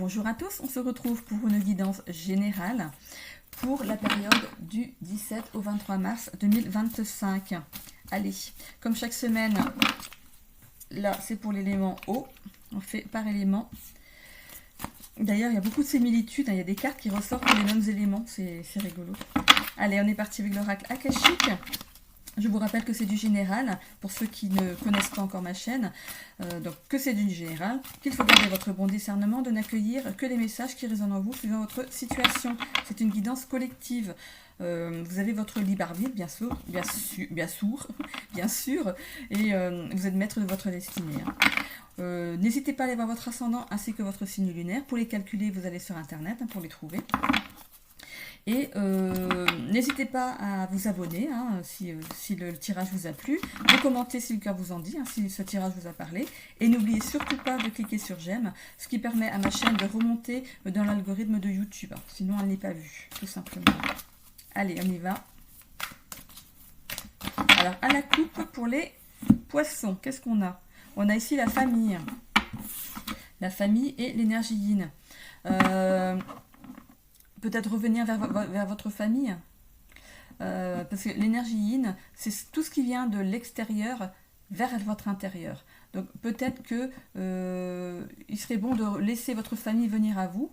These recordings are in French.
Bonjour à tous, on se retrouve pour une guidance générale pour la période du 17 au 23 mars 2025. Allez, comme chaque semaine, là c'est pour l'élément eau, on fait par élément. D'ailleurs, il y a beaucoup de similitudes, il y a des cartes qui ressortent les mêmes éléments, c'est rigolo. Allez, on est parti avec l'oracle akashique. Je vous rappelle que c'est du général, pour ceux qui ne connaissent pas encore ma chaîne, donc que c'est du général, qu'il faut garder votre bon discernement, de n'accueillir que les messages qui résonnent en vous suivant votre situation. C'est une guidance collective. Vous avez votre libre arbitre, bien sûr, et vous êtes maître de votre destinée. N'hésitez pas à aller voir votre ascendant ainsi que votre signe lunaire. Pour les calculer, vous allez sur internet pour les trouver. Et n'hésitez pas à vous abonner si le tirage vous a plu, de commenter si le cœur vous en dit, si ce tirage vous a parlé. Et n'oubliez surtout pas de cliquer sur j'aime, ce qui permet à ma chaîne de remonter dans l'algorithme de YouTube. Sinon, elle n'est pas vue, tout simplement. Allez, on y va. Alors, à la coupe pour les poissons, qu'est-ce qu'on a? On a ici la famille. La famille et l'énergie yin. Peut-être revenir vers votre famille. Parce que l'énergie yin, c'est tout ce qui vient de l'extérieur vers votre intérieur. Donc peut-être que il serait bon de laisser votre famille venir à vous,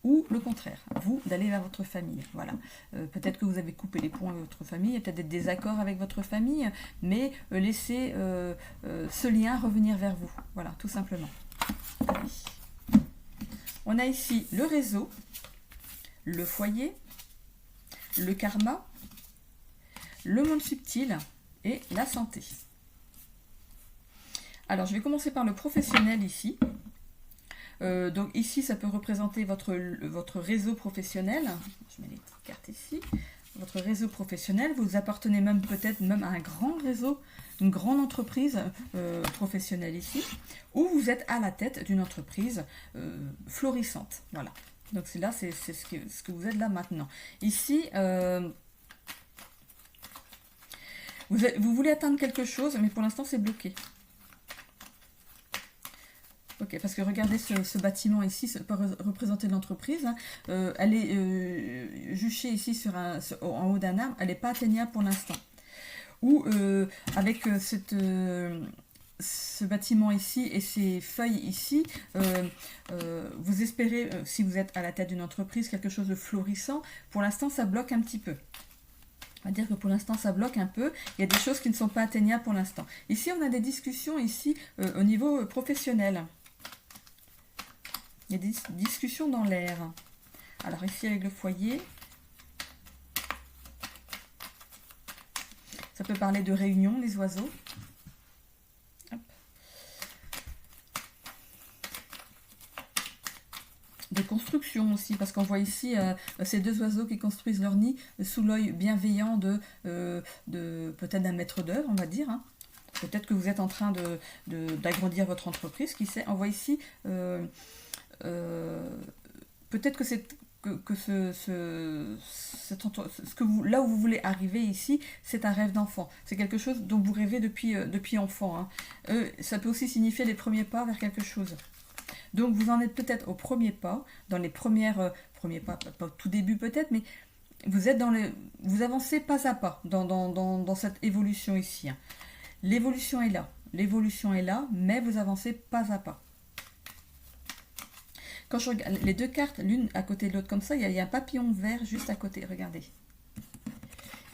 ou le contraire, vous d'aller vers votre famille. Voilà. Peut-être que vous avez coupé les ponts avec votre famille, il y a peut-être des désaccords avec votre famille, mais laissez ce lien revenir vers vous. Voilà, tout simplement. Allez. On a ici le réseau, le foyer, le karma, le monde subtil et la santé. Alors, je vais commencer par le professionnel ici. Donc ici, ça peut représenter votre réseau professionnel. Je mets les petites cartes ici. Votre réseau professionnel, vous appartenez peut-être à un grand réseau, une grande entreprise professionnelle ici, ou vous êtes à la tête d'une entreprise florissante. Voilà. Donc c'est là, c'est ce que vous êtes là maintenant. Ici, vous voulez atteindre quelque chose, mais pour l'instant c'est bloqué. Ok, parce que regardez ce bâtiment ici, ça peut représenter l'entreprise. Elle est juchée ici en haut d'un arbre, elle n'est pas atteignable pour l'instant. Ou avec ce bâtiment ici et ces feuilles ici, vous espérez, si vous êtes à la tête d'une entreprise, quelque chose de florissant. Pour l'instant, ça bloque un petit peu. On va dire que pour l'instant, ça bloque un peu. Il y a des choses qui ne sont pas atteignables pour l'instant. Ici, on a des discussions ici au niveau professionnel. Il y a des discussions dans l'air. Alors ici, avec le foyer, ça peut parler de réunion, les oiseaux. De construction aussi, parce qu'on voit ici ces deux oiseaux qui construisent leur nid sous l'œil bienveillant de peut-être d'un maître d'œuvre, on va dire. Peut-être que vous êtes en train d'agrandir votre entreprise, qui sait. On voit ici, peut-être que c'est là où vous voulez arriver ici, c'est un rêve d'enfant. C'est quelque chose dont vous rêvez depuis enfant. Ça peut aussi signifier les premiers pas vers quelque chose. Donc vous en êtes peut-être au premier pas, dans les premiers pas, pas au tout début peut-être, mais vous avancez pas à pas dans cette évolution ici. L'évolution est là, mais vous avancez pas à pas. Quand je regarde les deux cartes, l'une à côté de l'autre comme ça, il y a un papillon vert juste à côté, regardez.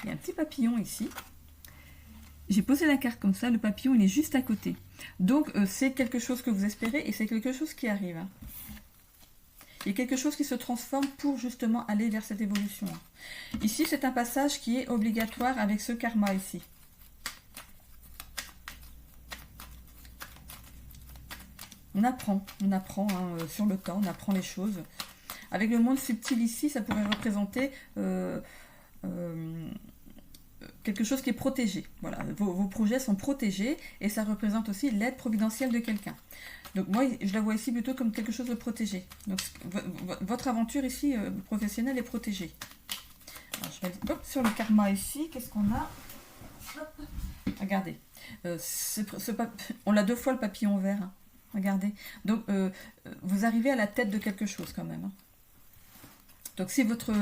Il y a un petit papillon ici. J'ai posé la carte comme ça, le papillon il est juste à côté. Donc c'est quelque chose que vous espérez et c'est quelque chose qui arrive. Il y a quelque chose qui se transforme pour justement aller vers cette évolution. Ici c'est un passage qui est obligatoire avec ce karma ici. On apprend sur le temps, on apprend les choses. Avec le monde subtil ici, ça pourrait représenter quelque chose qui est protégé. Voilà, vos projets sont protégés et ça représente aussi l'aide providentielle de quelqu'un. Donc moi, je la vois ici plutôt comme quelque chose de protégé. Donc votre aventure ici professionnelle est protégée. Alors, je vais aller sur le karma ici. Qu'est-ce qu'on a? Hop. Regardez. On a deux fois le papillon vert. Regardez. Donc, vous arrivez à la tête de quelque chose quand même. Hein. Donc si votre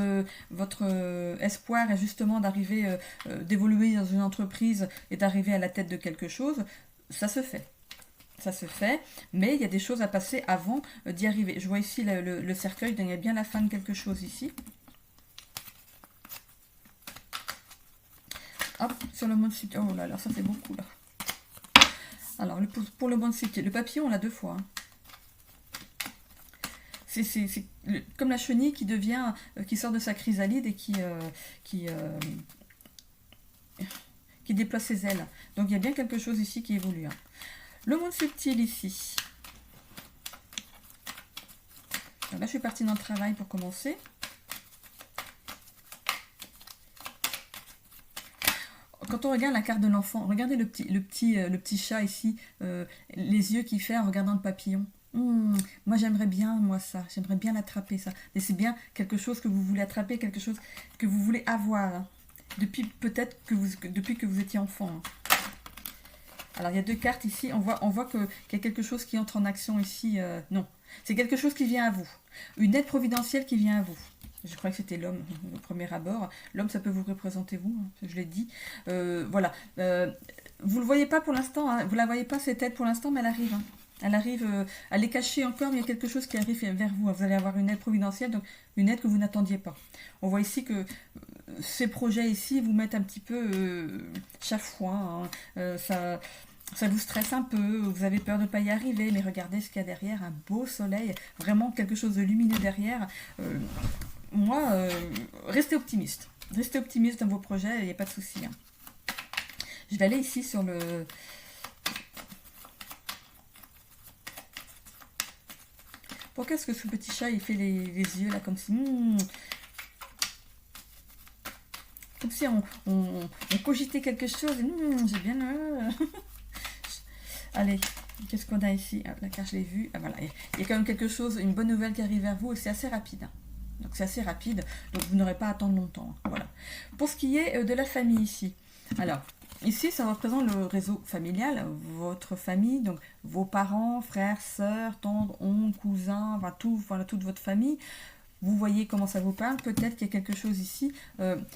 espoir est justement d'arriver, d'évoluer dans une entreprise et d'arriver à la tête de quelque chose, ça se fait. Ça se fait, mais il y a des choses à passer avant d'y arriver. Je vois ici le cercueil, donc il y a bien la fin de quelque chose ici. Hop, sur le monde subtil. Oh là là, ça fait beaucoup là. Alors, pour le monde subtil, le papillon, on l'a 2 fois. Hein. C'est comme la chenille qui devient, qui sort de sa chrysalide et qui déploie ses ailes. Donc il y a bien quelque chose ici qui évolue. Hein. Le monde subtil ici. Alors là, je suis partie dans le travail pour commencer. Quand on regarde la carte de l'enfant, regardez le petit chat ici, les yeux qu'il fait en regardant le papillon. Moi j'aimerais bien, moi ça, j'aimerais bien l'attraper ça. Et c'est bien quelque chose que vous voulez attraper, quelque chose que vous voulez avoir. Hein. Depuis que vous étiez enfant. Hein. Alors il y a 2 cartes ici, on voit qu'il y a quelque chose qui entre en action ici. Non, c'est quelque chose qui vient à vous. Une aide providentielle qui vient à vous. Je crois que c'était l'homme au premier abord. L'homme, ça peut vous représenter vous, hein, je l'ai dit. Voilà. Vous ne le voyez pas pour l'instant, hein, vous ne la voyez pas cette aide pour l'instant, mais elle arrive. Hein. Elle arrive, elle est cachée encore, mais il y a quelque chose qui arrive vers vous. Vous allez avoir une aide providentielle, donc une aide que vous n'attendiez pas. On voit ici que ces projets ici vous mettent un petit peu chafouin. Hein. Ça vous stresse un peu, vous avez peur de ne pas y arriver, mais regardez ce qu'il y a derrière, un beau soleil, vraiment quelque chose de lumineux derrière. Moi, restez optimiste. Restez optimiste dans vos projets, il n'y a pas de souci. Hein. Je vais aller ici sur le... Pourquoi est-ce que ce petit chat, il fait les yeux là, comme si... comme si on cogitait quelque chose. J'ai bien... Allez, qu'est-ce qu'on a ici? La carte, je l'ai vue. Ah, voilà. Il y a quand même quelque chose, une bonne nouvelle qui arrive vers vous, et c'est assez rapide. Hein. Donc c'est assez rapide, donc vous n'aurez pas à attendre longtemps. Hein. Voilà. Pour ce qui est de la famille ici. Alors, ici, ça représente le réseau familial, votre famille, donc vos parents, frères, sœurs, tantes, oncles, cousins, enfin, toute votre famille. Vous voyez comment ça vous parle. Peut-être qu'il y a quelque chose ici.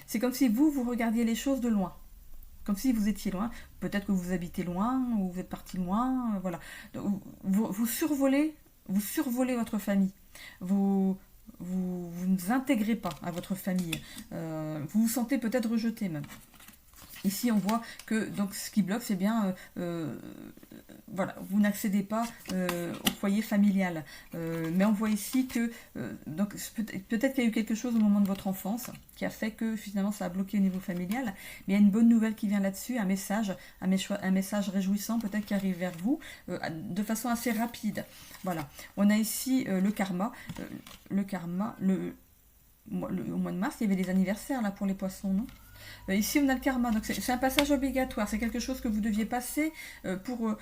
C'est comme si vous regardiez les choses de loin. Comme si vous étiez loin. Peut-être que vous habitez loin, ou vous êtes parti loin. Voilà. Donc, vous survolez votre famille. Vous ne intégrez pas à votre famille. Vous vous sentez peut-être rejeté même. Ici, on voit que donc, ce qui bloque, c'est bien, voilà, vous n'accédez pas au foyer familial. Mais on voit ici que, donc peut-être qu'il y a eu quelque chose au moment de votre enfance qui a fait que finalement ça a bloqué au niveau familial. Mais il y a une bonne nouvelle qui vient là-dessus, un message réjouissant peut-être qui arrive vers vous de façon assez rapide. Voilà. On a ici le karma. Au mois de mars, il y avait des anniversaires là pour les poissons, non ? Ici, on a le karma, donc c'est un passage obligatoire, c'est quelque chose que vous deviez passer pour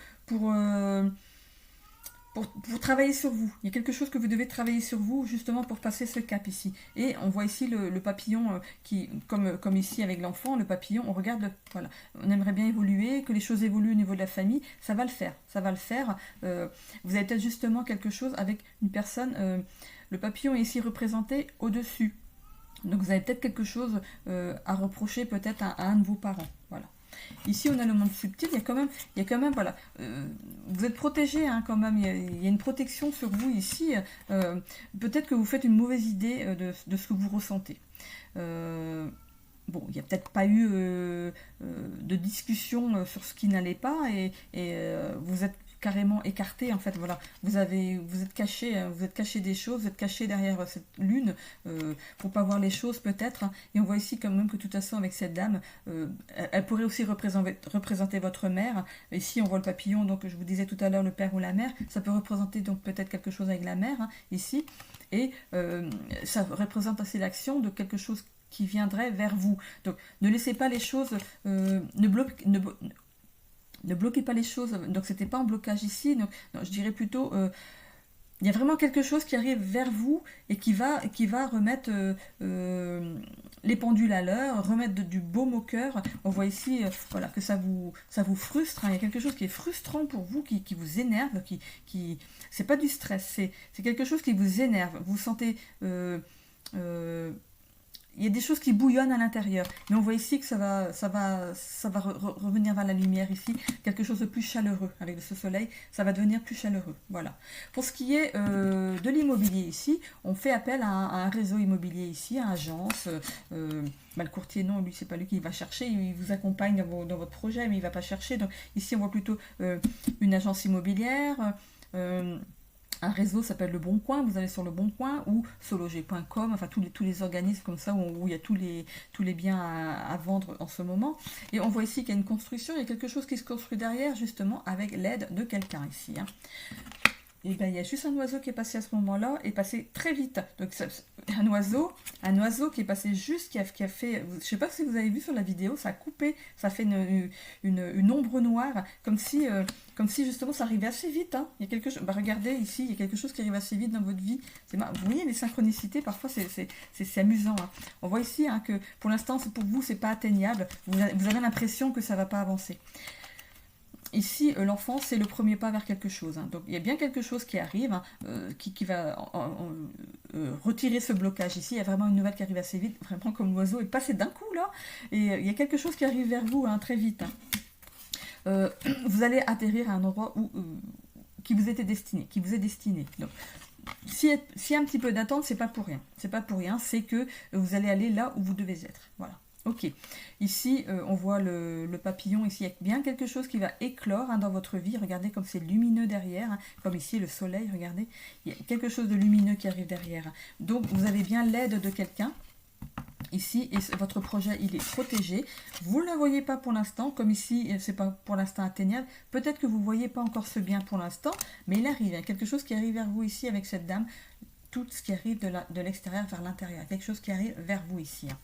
travailler sur vous. Il y a quelque chose que vous devez travailler sur vous, justement, pour passer ce cap ici. Et on voit ici le papillon, qui, comme ici avec l'enfant, le papillon, on regarde, voilà, on aimerait bien évoluer, que les choses évoluent au niveau de la famille, ça va le faire, ça va le faire. Vous avez peut-être justement quelque chose avec une personne, le papillon est ici représenté au-dessus. Donc vous avez peut-être quelque chose à reprocher peut-être à un de vos parents. Voilà. Ici on a le monde subtil, il y a quand même voilà, vous êtes protégé hein, quand même, il y a une protection sur vous ici. Peut-être que vous faites une mauvaise idée de ce que vous ressentez. Bon, il n'y a peut-être pas eu de discussion sur ce qui n'allait pas et vous êtes carrément écarté en fait, voilà, vous êtes caché des choses, vous êtes caché derrière cette lune pour pas voir les choses peut-être, hein. Et on voit ici quand même que de toute façon avec cette dame, elle pourrait aussi représenter votre mère. Ici on voit le papillon, donc je vous disais tout à l'heure le père ou la mère, ça peut représenter donc peut-être quelque chose avec la mère, hein, ici, et ça représente aussi l'action de quelque chose qui viendrait vers vous. Donc ne laissez pas les choses, ne bloquez pas les choses, donc c'était pas un blocage ici, donc non, je dirais plutôt il y a vraiment quelque chose qui arrive vers vous et qui va remettre les pendules à l'heure, remettre du baume au cœur. On voit ici voilà, que ça vous frustre, hein. Il y a quelque chose qui est frustrant pour vous, qui vous énerve, c'est pas du stress, c'est quelque chose qui vous énerve. Vous sentez... il y a des choses qui bouillonnent à l'intérieur, mais on voit ici que ça va revenir vers la lumière ici, quelque chose de plus chaleureux avec ce soleil, ça va devenir plus chaleureux, voilà. Pour ce qui est de l'immobilier ici, on fait appel à un réseau immobilier ici, à agence, le courtier non, lui c'est pas lui qui va chercher, il vous accompagne dans votre projet, mais il va pas chercher, donc ici on voit plutôt une agence immobilière, un réseau s'appelle Le Bon Coin, vous allez sur Le Bon Coin ou sologer.com, enfin tous les organismes comme ça où il y a tous les biens à vendre en ce moment. Et on voit ici qu'il y a une construction, il y a quelque chose qui se construit derrière justement avec l'aide de quelqu'un ici, hein. Et bien il y a juste un oiseau qui est passé à ce moment-là et passé très vite. Donc un oiseau qui est passé juste, qui a fait, je ne sais pas si vous avez vu sur la vidéo, ça a coupé, ça fait une ombre noire, comme si justement ça arrivait assez vite, hein. Il y a quelque chose, regardez ici, il y a quelque chose qui arrive assez vite dans votre vie. Vous voyez les synchronicités, parfois c'est amusant, hein. On voit ici, hein, que pour l'instant pour vous c'est pas atteignable, vous avez l'impression que ça va pas avancer. Ici, l'enfant, c'est le premier pas vers quelque chose, hein. Donc, il y a bien quelque chose qui arrive, hein, qui va retirer ce blocage ici. Il y a vraiment une nouvelle qui arrive assez vite, vraiment comme l'oiseau est passé d'un coup, là. Et il y a quelque chose qui arrive vers vous, hein, très vite, hein. Vous allez atterrir à un endroit qui vous est destiné. Donc, s'il y a un petit peu d'attente, c'est pas pour rien. C'est pas pour rien, c'est que vous allez aller là où vous devez être. Voilà. Ok, ici on voit le papillon, ici il y a bien quelque chose qui va éclore, hein, dans votre vie, regardez comme c'est lumineux derrière, hein, comme ici le soleil, regardez, il y a quelque chose de lumineux qui arrive derrière, hein. Donc vous avez bien l'aide de quelqu'un ici et votre projet il est protégé, vous ne le voyez pas pour l'instant, comme ici c'est pas pour l'instant atteignable, peut-être que vous ne voyez pas encore ce bien pour l'instant, mais il arrive, il y a quelque chose qui arrive vers vous ici avec cette dame, tout ce qui arrive de l'extérieur vers l'intérieur, quelque chose qui arrive vers vous ici, hein.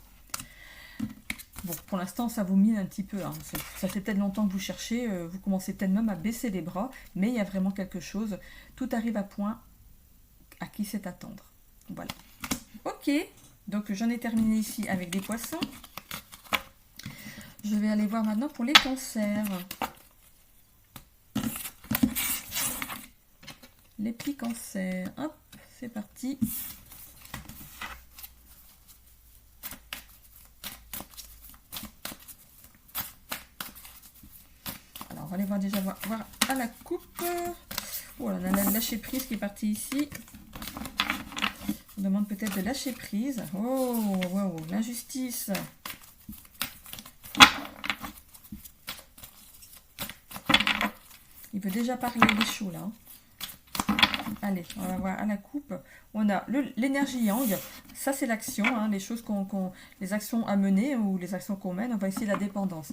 Bon, pour l'instant, ça vous mine un petit peu, hein. Ça fait peut-être longtemps que vous cherchez, vous commencez peut-être même à baisser les bras, mais il y a vraiment quelque chose. Tout arrive à point à qui c'est attendre. Voilà. Ok, donc j'en ai terminé ici avec des poissons. Je vais aller voir maintenant pour les cancers. Les petits cancers. Hop, c'est parti. On va aller voir déjà voir à la coupe. Oh, on a la lâcher prise qui est partie ici. On demande peut-être de lâcher prise. Oh, wow, l'injustice. Il veut déjà parler, il est chaud là, hein. Allez, on va voir à la coupe. On a l'énergie yang. Ça, c'est l'action, hein, les choses les actions à mener ou les actions qu'on mène. On va essayer la dépendance.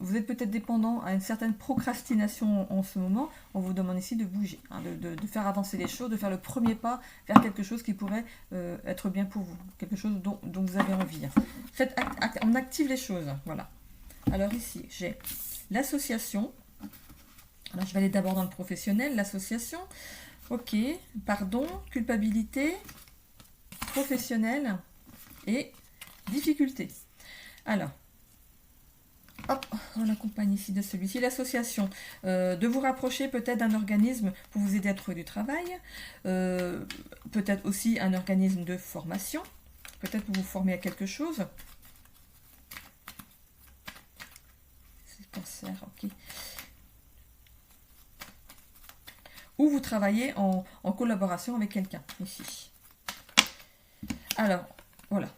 Vous êtes peut-être dépendant à une certaine procrastination en ce moment. On vous demande ici de bouger, hein, de faire avancer les choses, de faire le premier pas vers quelque chose qui pourrait être bien pour vous, quelque chose dont vous avez envie. On active les choses, voilà. Alors ici, j'ai l'association. Alors je vais aller d'abord dans le professionnel, l'association. Ok, pardon, culpabilité, professionnel et difficulté. Alors, hop, on accompagne ici de celui-ci, l'association, de vous rapprocher peut-être d'un organisme pour vous aider à trouver du travail, peut-être aussi un organisme de formation, peut-être pour vous former à quelque chose. C'est cancer, ok. Ou vous travaillez en collaboration avec quelqu'un, ici. Alors, voilà.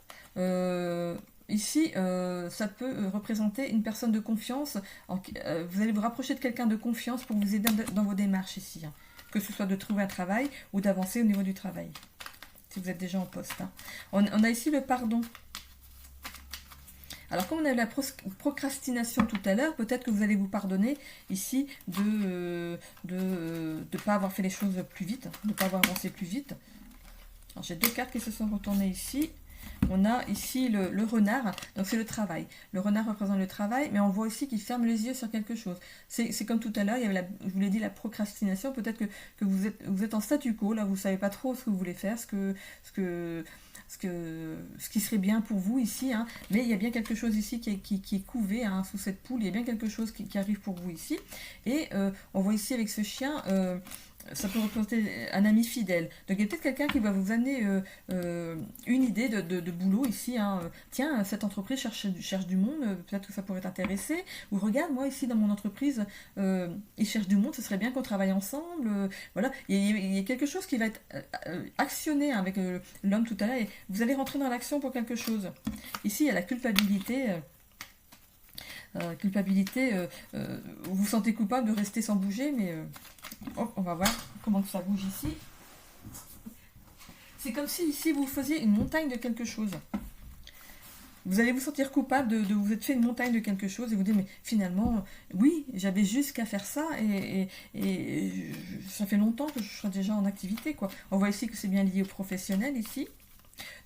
Ici, ça peut représenter une personne de confiance. Vous allez vous rapprocher de quelqu'un de confiance pour vous aider dans vos démarches ici, hein. Que ce soit de trouver un travail ou d'avancer au niveau du travail. Si vous êtes déjà en poste, hein. On a ici le pardon. Alors, comme on a eu la procrastination tout à l'heure, peut-être que vous allez vous pardonner ici de ne pas avoir fait les choses plus vite, de ne pas avoir avancé plus vite. Alors, j'ai deux cartes qui se sont retournées ici. On a ici le renard, donc c'est le travail. Le renard représente le travail, mais on voit aussi qu'il ferme les yeux sur quelque chose. C'est comme tout à l'heure, il y avait je vous l'ai dit, la procrastination. Peut-être que vous êtes en statu quo, là, vous ne savez pas trop ce que vous voulez faire, ce qui serait bien pour vous ici, hein. Mais il y a bien quelque chose ici qui est couvé, hein, sous cette poule, il y a bien quelque chose qui arrive pour vous ici. Et on voit ici avec ce chien, ça peut représenter un ami fidèle. Donc il y a peut-être quelqu'un qui va vous amener une idée de boulot ici, hein. Tiens, cette entreprise cherche du monde, peut-être que ça pourrait t'intéresser. Ou regarde, moi ici dans mon entreprise, ils cherchent du monde, ce serait bien qu'on travaille ensemble. Voilà, il y a quelque chose qui va être actionné, hein, avec l'homme tout à l'heure. Et vous allez rentrer dans l'action pour quelque chose. Ici, il y a la culpabilité. Vous vous sentez coupable de rester sans bouger, mais on va voir comment ça bouge ici. C'est comme si ici vous faisiez une montagne de quelque chose. Vous allez vous sentir coupable de vous être fait une montagne de quelque chose et vous dire, mais finalement, oui, j'avais juste qu'à faire ça et ça fait longtemps que je serai déjà en activité, quoi. On voit ici que c'est bien lié au professionnel ici.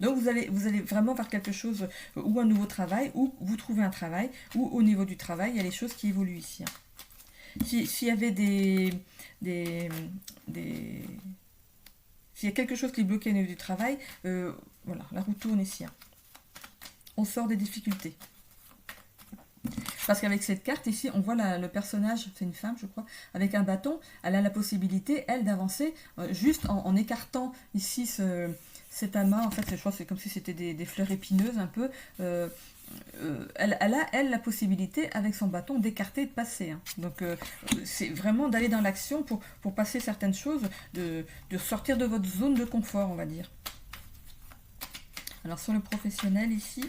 Donc vous allez vraiment faire quelque chose, ou un nouveau travail, ou vous trouvez un travail, ou au niveau du travail, il y a les choses qui évoluent ici, hein. S'il y avait s'il y a quelque chose qui est bloqué au niveau du travail, voilà, la roue tourne ici, hein. On sort des difficultés. Parce qu'avec cette carte ici, on voit le personnage, c'est une femme je crois, avec un bâton, elle a la possibilité, elle, d'avancer, juste en écartant ici cet amas, en fait je crois que c'est comme si c'était des fleurs épineuses un peu, elle a, elle, la possibilité, avec son bâton, d'écarter et de passer, hein. Donc c'est vraiment d'aller dans l'action pour passer certaines choses, de sortir de votre zone de confort, on va dire. Alors sur le professionnel ici,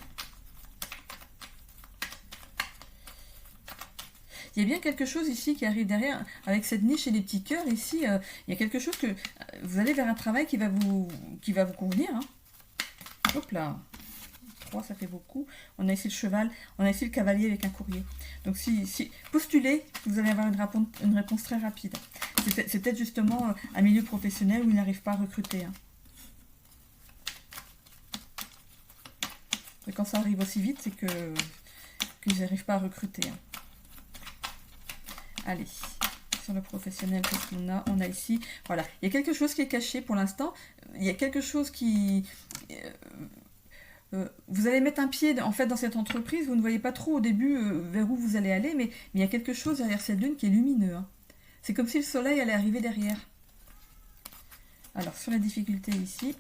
il y a bien quelque chose ici qui arrive derrière, avec cette niche et les petits cœurs ici, il y a quelque chose que vous allez vers un travail qui va vous convenir, hein. Hop là, 3 ça fait beaucoup. On a ici le cheval, on a ici le cavalier avec un courrier. Donc si postulez, vous allez avoir une réponse très rapide. C'est peut-être justement un milieu professionnel où ils n'arrivent pas à recruter, hein. Et quand ça arrive aussi vite, c'est qu'ils n'arrivent pas à recruter, hein. Allez, sur le professionnel, qu'est-ce qu'on a? On a ici, voilà, il y a quelque chose qui est caché pour l'instant. Il y a quelque chose qui... vous allez mettre un pied en fait dans cette entreprise, vous ne voyez pas trop au début vers où vous allez aller, mais il y a quelque chose derrière cette lune qui est lumineux, hein. C'est comme si le soleil allait arriver derrière. Alors, sur la difficulté ici...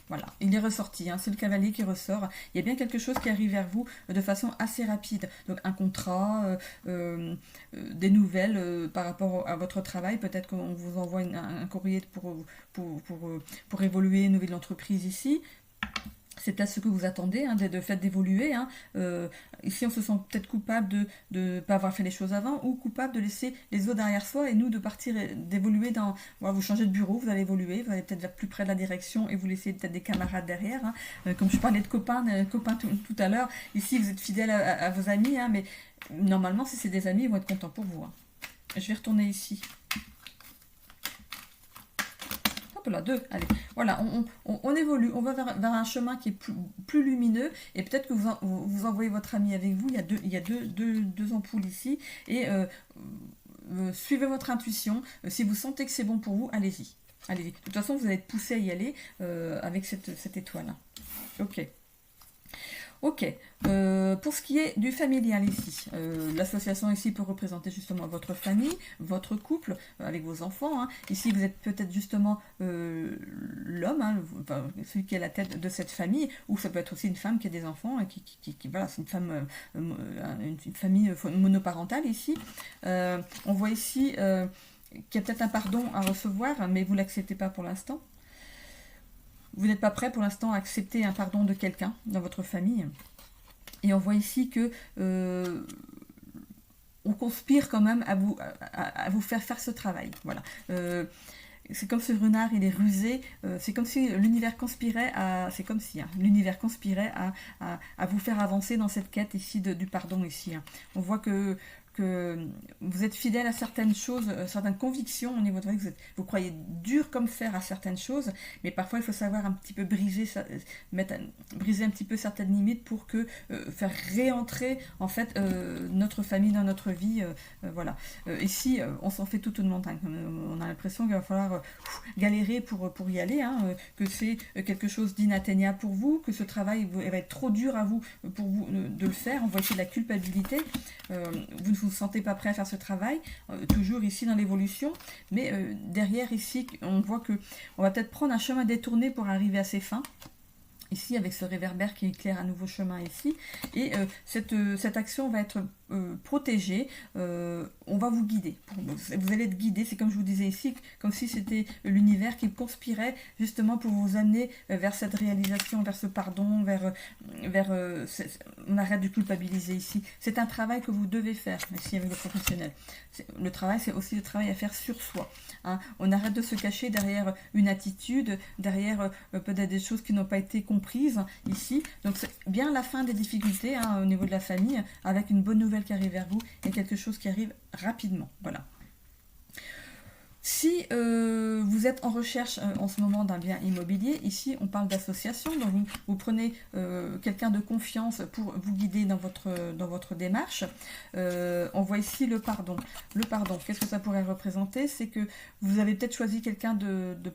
Voilà, il est ressorti, hein, c'est le cavalier qui ressort. Il y a bien quelque chose qui arrive vers vous de façon assez rapide. Donc un contrat, des nouvelles par rapport à votre travail. Peut-être qu'on vous envoie un courrier pour évoluer, une nouvelle entreprise ici. C'est peut-être ce que vous attendez, hein, de fait d'évoluer, hein. Ici, on se sent peut-être coupable de ne pas avoir fait les choses avant, ou coupable de laisser les autres derrière soi, et nous de partir, d'évoluer dans... Voilà, vous changez de bureau, vous allez évoluer, vous allez peut-être vers plus près de la direction, et vous laissez peut-être des camarades derrière, hein. Comme je parlais de copains tout à l'heure, ici, vous êtes fidèle à vos amis, hein, mais normalement, si c'est des amis, ils vont être contents pour vous, hein. Je vais retourner ici. Là, 2, allez, voilà, on évolue, on va vers un chemin qui est plus lumineux, et peut-être que vous envoyez votre ami avec vous, il y a deux ampoules ici, et suivez votre intuition, si vous sentez que c'est bon pour vous, allez-y, allez-y, de toute façon vous allez être poussé à y aller avec cette étoile, hein. Ok. Ok, pour ce qui est du familial ici, l'association ici peut représenter justement votre famille, votre couple, avec vos enfants, hein. Ici vous êtes peut-être justement l'homme, hein, celui qui est à la tête de cette famille, ou ça peut être aussi une femme qui a des enfants, et voilà, c'est une famille monoparentale ici. On voit ici qu'il y a peut-être un pardon à recevoir, mais vous ne l'acceptez pas pour l'instant. Vous n'êtes pas prêt pour l'instant à accepter un pardon de quelqu'un dans votre famille. Et on voit ici que on conspire quand même à vous faire ce travail. Voilà. C'est comme ce renard, il est rusé. C'est comme si l'univers conspirait à... C'est comme si l'univers conspirait à vous faire avancer dans cette quête ici du pardon ici, hein. On voit que que vous êtes fidèle à certaines choses, certaines convictions au niveau de votre vie, vous croyez dur comme fer à certaines choses, mais parfois il faut savoir un petit peu briser un petit peu certaines limites pour que faire réentrer en fait notre famille dans notre vie. Voilà. Ici, on s'en fait toute une montagne. On a l'impression qu'il va falloir galérer pour y aller, hein, que c'est quelque chose d'inatteignable pour vous, que ce travail va être trop dur à vous pour vous de le faire. On voit ici de la culpabilité. Vous ne vous sentez pas prêt à faire ce travail, toujours ici dans l'évolution, mais derrière ici, on voit que on va peut-être prendre un chemin détourné pour arriver à ses fins. Ici, avec ce réverbère qui éclaire un nouveau chemin ici. Et cette action va être protégée. On va vous guider. Vous allez être guidé. C'est comme je vous disais ici, comme si c'était l'univers qui conspirait justement pour vous amener vers cette réalisation, vers ce pardon, on arrête de culpabiliser ici. C'est un travail que vous devez faire, ici avec le professionnel. Le travail, c'est aussi le travail à faire sur soi. Hein. On arrête de se cacher derrière une attitude, derrière peut-être des choses qui n'ont pas été comprises ici. Donc c'est bien la fin des difficultés, hein, au niveau de la famille, avec une bonne nouvelle qui arrive vers vous et quelque chose qui arrive rapidement. Voilà. Si vous êtes en recherche en ce moment d'un bien immobilier, ici on parle d'association, donc vous prenez quelqu'un de confiance pour vous guider dans votre démarche. On voit ici le pardon. Le pardon, qu'est-ce que ça pourrait représenter? C'est que vous avez peut-être choisi quelqu'un de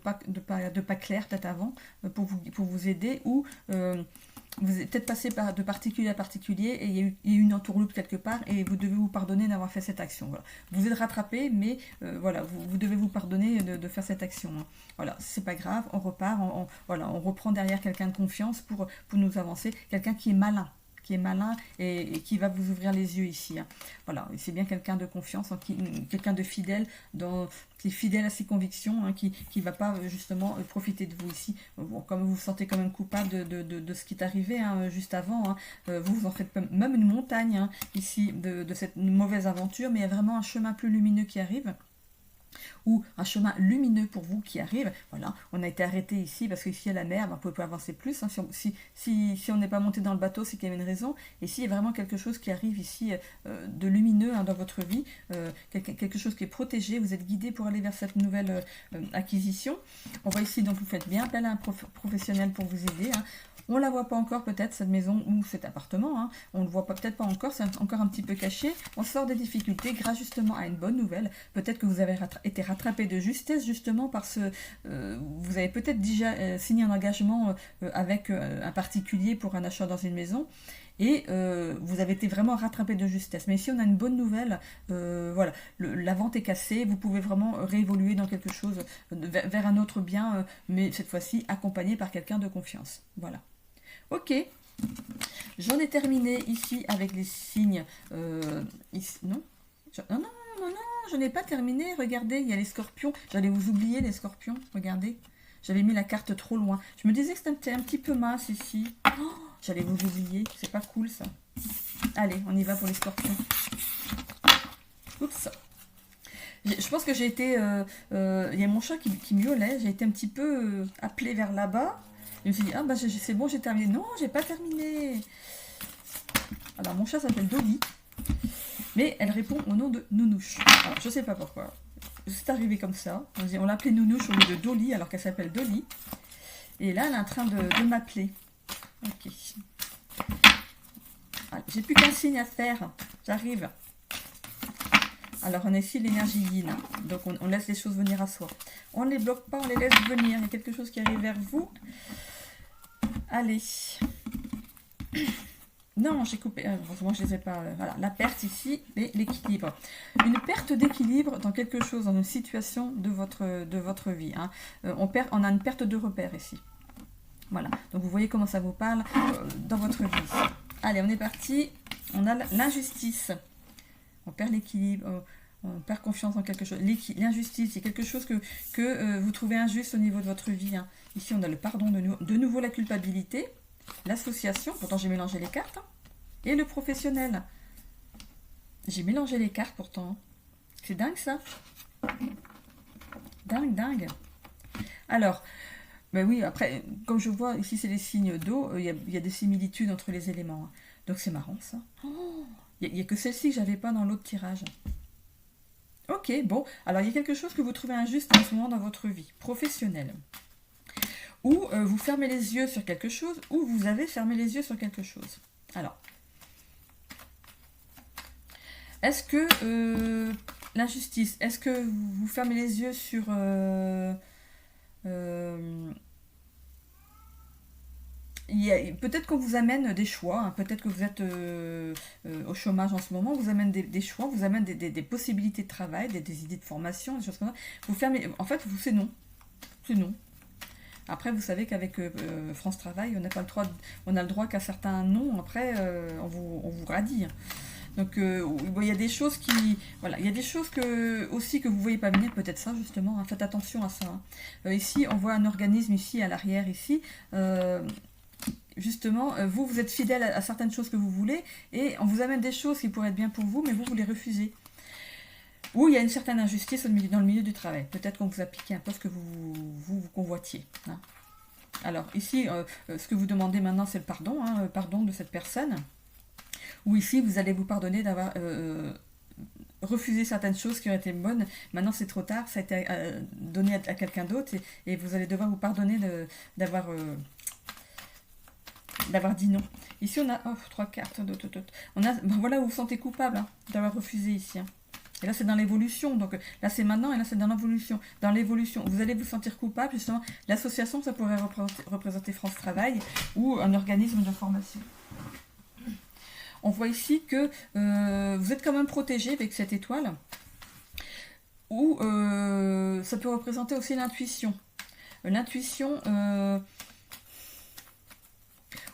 pas clair peut-être avant pour vous aider, ou vous êtes peut-être passé de particulier à particulier et il y a eu une entourloupe quelque part et vous devez vous pardonner d'avoir fait cette action. Voilà. Vous êtes rattrapé, mais voilà, vous devez vous pardonner de faire cette action. Hein. Voilà, c'est pas grave, on repart, on reprend derrière quelqu'un de confiance pour nous avancer, quelqu'un qui est malin. Et qui va vous ouvrir les yeux ici. Hein. Voilà, c'est bien quelqu'un de confiance, hein, quelqu'un de fidèle, qui est fidèle à ses convictions, hein, qui ne va pas justement profiter de vous ici. Bon, comme vous vous sentez quand même coupable de ce qui est arrivé hein, juste avant, hein, vous en faites même une montagne hein, ici de cette mauvaise aventure, mais il y a vraiment un chemin plus lumineux qui arrive. Ou un chemin lumineux pour vous qui arrive. Voilà, on a été arrêté ici parce qu'ici à la mer, on ne peut pas avancer plus. Hein. Si on n'est pas monté dans le bateau, c'est qu'il y avait une raison. Et ici, il y a vraiment quelque chose qui arrive ici de lumineux hein, dans votre vie, quelque chose qui est protégé. Vous êtes guidé pour aller vers cette nouvelle acquisition. On voit ici, donc vous faites bien appel à un professionnel pour vous aider. Hein. On ne la voit pas encore peut-être, cette maison ou cet appartement. Hein. On ne le voit peut-être pas encore, c'est encore un petit peu caché. On sort des difficultés grâce justement à une bonne nouvelle. Peut-être que vous avez été rattrapé de justesse justement parce que vous avez peut-être déjà signé un engagement avec un particulier pour un achat dans une maison. Et vous avez été vraiment rattrapé de justesse. Mais ici, on a une bonne nouvelle. Voilà, la vente est cassée. Vous pouvez vraiment réévoluer dans quelque chose, vers un autre bien, mais cette fois-ci accompagné par quelqu'un de confiance. Voilà. Ok. J'en ai terminé ici avec les signes. Ici, non, je n'ai pas terminé. Regardez, il y a les scorpions. J'allais vous oublier, les scorpions. Regardez. J'avais mis la carte trop loin. Je me disais que c'était un petit peu mince ici. Oh, j'allais vous oublier. C'est pas cool, ça. Allez, on y va pour les scorpions. Oups. Je pense que j'ai été... il y a mon chat qui miaulait. J'ai été un petit peu appelée vers là-bas. Je me suis dit, ah bah c'est bon, j'ai terminé. Non, j'ai pas terminé. Alors, mon chat s'appelle Dolly. Mais elle répond au nom de Nounouche. Alors, je sais pas pourquoi. C'est arrivé comme ça. On l'a appelée Nounouche au lieu de Dolly, alors qu'elle s'appelle Dolly. Et là, elle est en train de m'appeler. Ok. J'ai plus qu'un signe à faire. J'arrive. Alors, on a ici l'énergie yin. Donc, on laisse les choses venir à soi. On ne les bloque pas, on les laisse venir. Il y a quelque chose qui arrive vers vous. Allez. Non, j'ai coupé. Heureusement, je ne les ai pas. Voilà, la perte ici et l'équilibre. Une perte d'équilibre dans quelque chose, dans une situation de votre vie. Hein. On a une perte de repère ici. Voilà. Donc, vous voyez comment ça vous parle dans votre vie. Allez, on est parti. On a l'injustice. On perd l'équilibre. On perd confiance en quelque chose. L'injustice, c'est quelque chose que vous trouvez injuste au niveau de votre vie. Hein. Ici, on a le pardon, de nouveau la culpabilité, l'association, pourtant j'ai mélangé les cartes, hein, et le professionnel. J'ai mélangé les cartes pourtant. C'est dingue ça. Dingue. Alors, ben oui, après, comme je vois, ici c'est les signes d'eau, il y a des similitudes entre les éléments. Hein. Donc c'est marrant ça. Oh, Il n'y a que celle-ci que j'avais pas dans l'autre tirage. Ok, bon. Alors, il y a quelque chose que vous trouvez injuste en ce moment dans votre vie professionnelle. Ou vous fermez les yeux sur quelque chose, ou vous avez fermé les yeux sur quelque chose. Alors, est-ce que l'injustice, est-ce que vous fermez les yeux sur... peut-être qu'on vous amène des choix, hein, peut-être que vous êtes au chômage en ce moment, vous amène des choix, vous amène des possibilités de travail, des idées de formation, des choses comme ça. Vous fermez, en fait, c'est non. C'est non. Après, vous savez qu'avec France Travail, on n'a pas le droit, on a le droit qu'à certains non. Après, on vous radie. Donc, il y a des choses qui, voilà, il y a des choses aussi que vous voyez pas venir. Peut-être ça justement. Hein, faites attention à ça. Hein. Ici, on voit un organisme ici à l'arrière ici. Justement, vous êtes fidèle à certaines choses que vous voulez, et on vous amène des choses qui pourraient être bien pour vous, mais vous les refusez. Ou il y a une certaine injustice dans le milieu du travail. Peut-être qu'on vous a piqué un poste que vous convoitiez. Hein. Alors ici, ce que vous demandez maintenant, c'est le pardon, hein, pardon de cette personne. Ou ici, vous allez vous pardonner d'avoir refusé certaines choses qui auraient été bonnes. Maintenant, c'est trop tard, ça a été donné à quelqu'un d'autre, et vous allez devoir vous pardonner d'avoir dit non. Ici, on a 3 cartes. On a, voilà, vous vous sentez coupable hein, d'avoir refusé ici. Hein. Et là, c'est dans l'évolution. Donc là, c'est maintenant et là, c'est dans l'évolution. Dans l'évolution, vous allez vous sentir coupable. Justement, l'association, ça pourrait représenter France Travail ou un organisme de formation. On voit ici que vous êtes quand même protégé avec cette étoile. Ou ça peut représenter aussi l'intuition. L'intuition...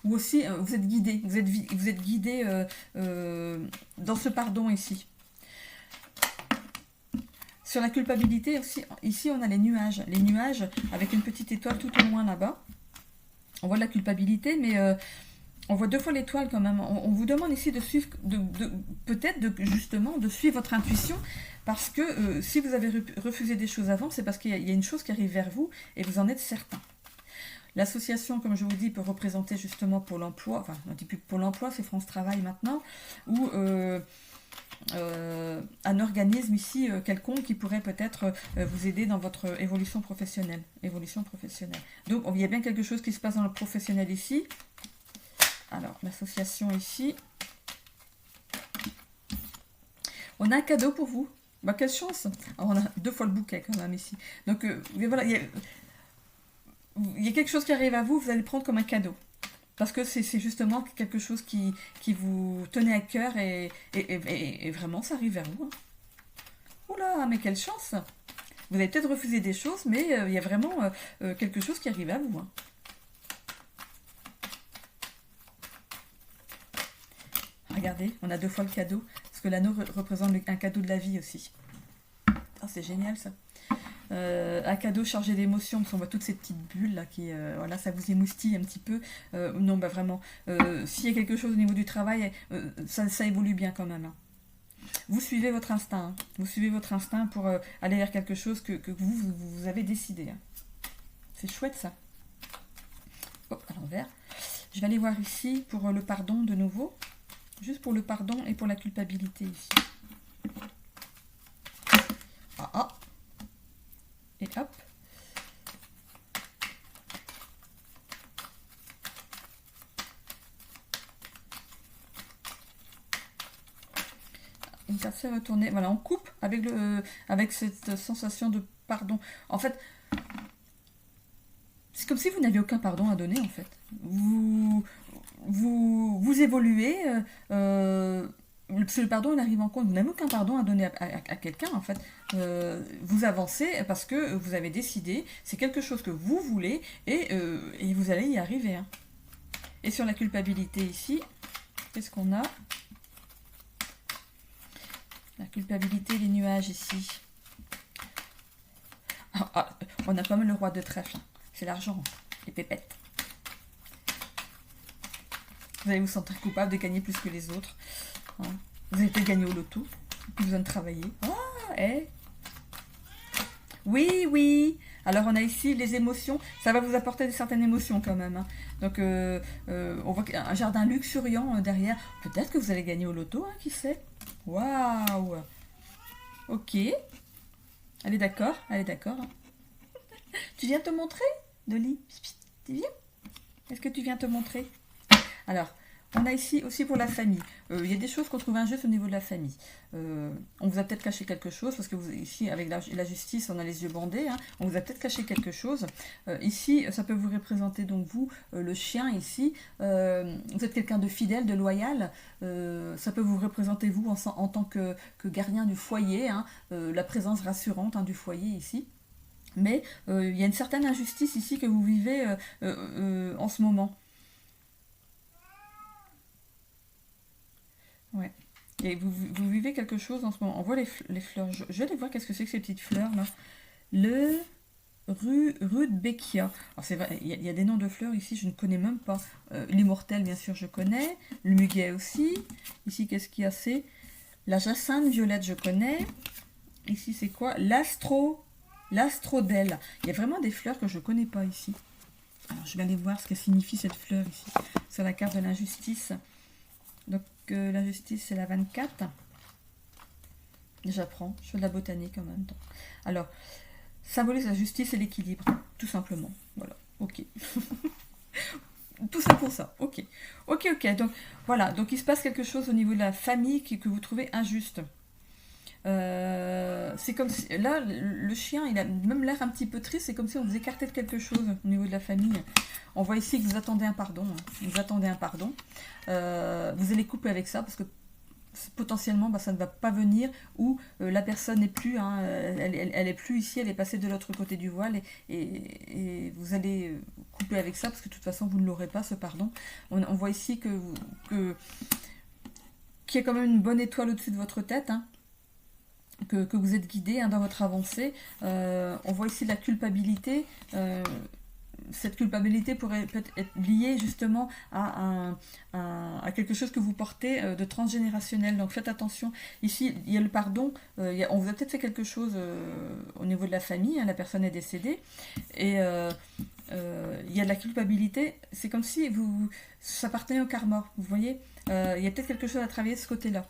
ou aussi, vous êtes guidé. Vous êtes guidé dans ce pardon ici. Sur la culpabilité aussi, ici on a les nuages. Les nuages avec une petite étoile tout au loin là-bas. On voit la culpabilité, mais on voit 2 fois l'étoile quand même. On vous demande ici de suivre, peut-être justement de suivre votre intuition, parce que si vous avez refusé des choses avant, c'est parce qu'il y a une chose qui arrive vers vous et vous en êtes certain. L'association, comme je vous dis, peut représenter justement Pôle emploi. Enfin, on ne dit plus Pôle emploi, c'est France Travail maintenant, ou un organisme ici quelconque qui pourrait peut-être vous aider dans votre évolution professionnelle. Donc il y a bien quelque chose qui se passe dans le professionnel ici. Alors l'association ici. On a un cadeau pour vous. Bah, quelle chance. Alors, on a 2 fois le bouquet quand même ici. Donc voilà, il y a quelque chose qui arrive à vous, vous allez le prendre comme un cadeau. Parce que c'est justement quelque chose qui vous tenait à cœur et vraiment ça arrive vers vous. Hein. Oula, mais quelle chance! Vous avez peut-être refusé des choses, mais il y a vraiment quelque chose qui arrive à vous. Hein. Regardez, on a 2 fois le cadeau, parce que l'anneau représente un cadeau de la vie aussi. Oh, c'est génial ça. Un cadeau chargé d'émotions, parce qu'on voit toutes ces petites bulles là qui, voilà, ça vous émoustille un petit peu. Non, bah vraiment, s'il y a quelque chose au niveau du travail, ça évolue bien quand même. Hein. Vous suivez votre instinct. Hein. Vous suivez votre instinct pour aller vers quelque chose que vous avez décidé. Hein. C'est chouette ça. Hop, à l'envers. Je vais aller voir ici pour le pardon de nouveau. Juste pour le pardon et pour la culpabilité ici. Ah. Et hop. Une carte s'est retournée. Voilà, on coupe avec cette sensation de pardon. En fait, c'est comme si vous n'aviez aucun pardon à donner, en fait. Vous évoluez, le pardon il arrive en compte, vous n'avez aucun pardon à donner à quelqu'un en fait, vous avancez parce que vous avez décidé, c'est quelque chose que vous voulez et vous allez y arriver. Hein. Et sur la culpabilité ici, qu'est-ce qu'on a? La culpabilité, les nuages ici. On a quand même le roi de trèfle, hein. C'est l'argent, les pépettes. Vous allez vous sentir coupable de gagner plus que les autres. Hein. Vous allez peut-être gagner au loto. Plus besoin de travailler. Oui, oui. Alors on a ici les émotions. Ça va vous apporter certaines émotions quand même, hein. Donc on voit un jardin luxuriant derrière. Peut-être que vous allez gagner au loto, hein, qui sait. Waouh. Ok. Elle est d'accord. Elle est d'accord. Tu viens te montrer, Dolly? Tu viens? Est-ce que tu viens te montrer? Alors, on a ici aussi pour la famille. Il y a des choses qu'on trouve injustes au niveau de la famille. On vous a peut-être caché quelque chose, parce que vous, ici, avec la justice, on a les yeux bandés. Hein, on vous a peut-être caché quelque chose. Ici, ça peut vous représenter, donc vous, le chien ici. Vous êtes quelqu'un de fidèle, de loyal. Ça peut vous représenter, vous, en tant que gardien du foyer. Hein, la présence rassurante, hein, du foyer ici. Mais il y a une certaine injustice ici que vous vivez en ce moment. Ouais. Et vous vivez quelque chose en ce moment. On voit les fleurs. Je vais aller voir qu'est-ce que c'est que ces petites fleurs là. Le Rudbeckia. Alors c'est vrai, il y a des noms de fleurs ici, je ne connais même pas. L'immortel, bien sûr, je connais. Le muguet aussi. Ici, qu'est-ce qu'il y a? C'est la jacinthe violette, je connais. Ici, c'est quoi? L'astrodèle. Il y a vraiment des fleurs que je ne connais pas ici. Alors, je vais aller voir ce que signifie cette fleur ici. Sur la carte de l'injustice. Donc, l'injustice, c'est la 24. J'apprends. Je fais de la botanique en même temps. Alors, symbolise la justice et l'équilibre. Tout simplement. Voilà. Ok. Tout ça pour ça. Ok. Ok, ok. Donc, voilà. Donc, il se passe quelque chose au niveau de la famille que vous trouvez injuste. C'est comme si, là, le chien, il a même l'air un petit peu triste. C'est comme si on vous écartait de quelque chose au niveau de la famille. On voit ici que vous attendez un pardon. Hein. Vous attendez un pardon. Vous allez couper avec ça parce que potentiellement, ça ne va pas venir ou la personne n'est plus. Hein, elle est plus ici. Elle est passée de l'autre côté du voile et vous allez couper avec ça parce que de toute façon, vous ne l'aurez pas ce pardon. On voit ici qu'il y a quand même une bonne étoile au-dessus de votre tête. Hein. Que vous êtes guidé, hein, dans votre avancée. On voit ici la culpabilité. Cette culpabilité pourrait peut-être être liée justement à quelque chose que vous portez de transgénérationnel. Donc faites attention. Ici, il y a le pardon. On vous a peut-être fait quelque chose au niveau de la famille. Hein, la personne est décédée. Et il y a de la culpabilité. C'est comme si ça appartenait au karma. Vous voyez, il y a peut-être quelque chose à travailler de ce côté-là.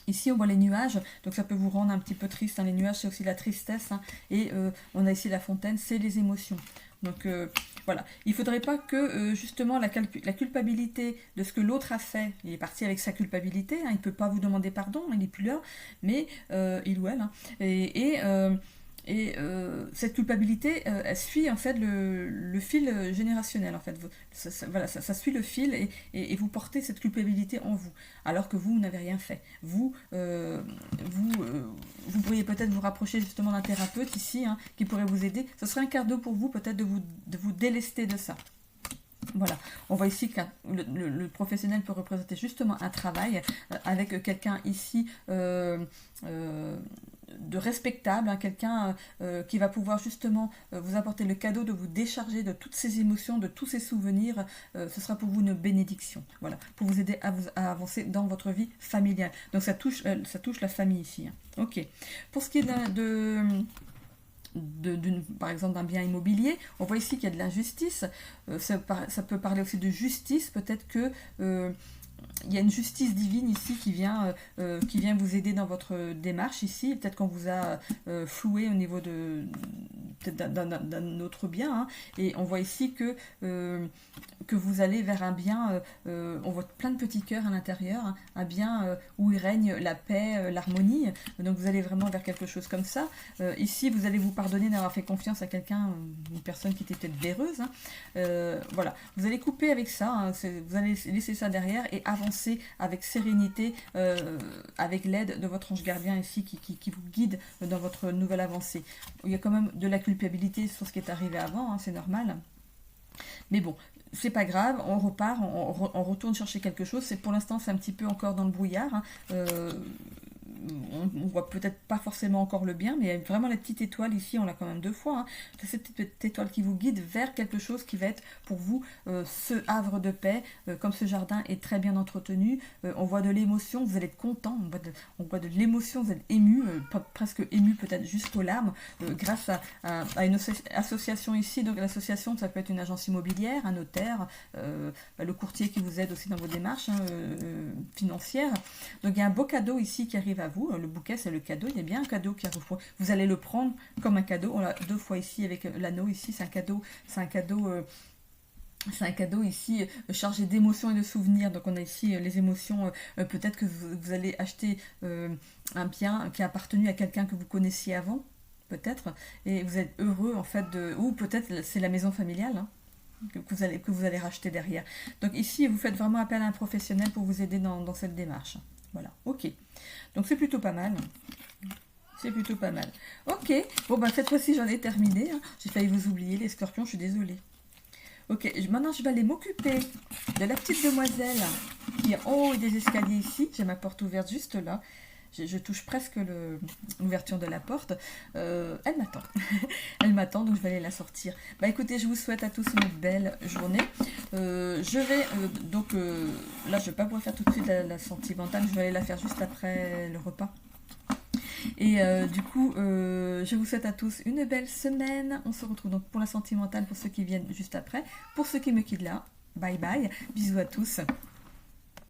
Ici, on voit les nuages, donc ça peut vous rendre un petit peu triste. Hein. Les nuages, c'est aussi la tristesse. Hein. Et on a ici la fontaine, c'est les émotions. Donc voilà, il ne faudrait pas que justement la culpabilité de ce que l'autre a fait, il est parti avec sa culpabilité, hein, il ne peut pas vous demander pardon, il n'est plus là, mais il ou elle. Hein. Et cette culpabilité, elle suit en fait le fil générationnel. En fait, voilà, ça suit le fil et vous portez cette culpabilité en vous, alors que vous n'avez rien fait. Vous pourriez peut-être vous rapprocher justement d'un thérapeute ici, hein, qui pourrait vous aider. Ce serait un cadeau pour vous, peut-être de vous délester de ça. Voilà, on voit ici que le professionnel peut représenter justement un travail avec quelqu'un ici de respectable, hein, quelqu'un qui va pouvoir justement vous apporter le cadeau de vous décharger de toutes ces émotions, de tous ces souvenirs. Ce sera pour vous une bénédiction, voilà, pour vous aider à avancer dans votre vie familiale. Donc ça touche la famille ici. Hein. Ok. Pour ce qui est par exemple d'un bien immobilier, on voit ici qu'il y a de l'injustice. Ça peut parler aussi de justice. Peut-être que il y a une justice divine ici qui vient vous aider dans votre démarche ici. Peut-être qu'on vous a floué au niveau d'un autre bien. Hein. Et on voit ici que vous allez vers un bien, on voit plein de petits cœurs à l'intérieur, hein, un bien où il règne la paix, l'harmonie. Donc vous allez vraiment vers quelque chose comme ça. Ici, vous allez vous pardonner d'avoir fait confiance à quelqu'un, une personne qui était peut-être véreuse. Hein. Voilà, vous allez couper avec ça, hein, vous allez laisser ça derrière et avancer avec sérénité, avec l'aide de votre ange gardien ici qui vous guide dans votre nouvelle avancée. Il y a quand même de la culpabilité sur ce qui est arrivé avant, hein, c'est normal. Mais bon, c'est pas grave, on repart, on retourne chercher quelque chose. Pour l'instant, c'est un petit peu encore dans le brouillard. Hein. on voit peut-être pas forcément encore le bien, mais il y a vraiment la petite étoile ici, on l'a quand même 2 fois, hein. C'est cette petite étoile qui vous guide vers quelque chose qui va être pour vous ce havre de paix. Comme ce jardin est très bien entretenu, on voit de l'émotion, vous allez être content, on voit de l'émotion, vous êtes ému, presque ému peut-être jusqu'aux larmes, grâce à une association ici. Donc l'association, ça peut être une agence immobilière, un notaire, le courtier qui vous aide aussi dans vos démarches financières. Donc il y a un beau cadeau ici qui arrive à vous. Le bouquet, c'est le cadeau. Il y a bien un cadeau qui arrive. Vous allez le prendre comme un cadeau. On l'a 2 fois ici avec l'anneau ici. C'est un cadeau. C'est un cadeau ici chargé d'émotions et de souvenirs. Donc on a ici les émotions. Peut-être que vous allez acheter un bien qui a appartenu à quelqu'un que vous connaissiez avant, peut-être, et vous êtes heureux en fait ou peut-être c'est la maison familiale, hein, que vous allez racheter derrière. Donc ici, vous faites vraiment appel à un professionnel pour vous aider dans cette démarche. Voilà, ok. Donc c'est plutôt pas mal. C'est plutôt pas mal. Ok, bon bah cette fois-ci j'en ai terminé, hein. J'ai failli vous oublier les scorpions, je suis désolée. Ok, maintenant je vais aller m'occuper de la petite demoiselle qui est en haut des escaliers ici. J'ai ma porte ouverte juste là. Je touche presque l'ouverture de la porte. Elle m'attend. Elle m'attend, donc je vais aller la sortir. Bah écoutez, je vous souhaite à tous une belle journée. Je vais, là je ne vais pas pouvoir faire tout de suite la sentimentale. Je vais aller la faire juste après le repas. Et du coup, je vous souhaite à tous une belle semaine. On se retrouve donc pour la sentimentale pour ceux qui viennent juste après. Pour ceux qui me quittent là, bye bye. Bisous à tous.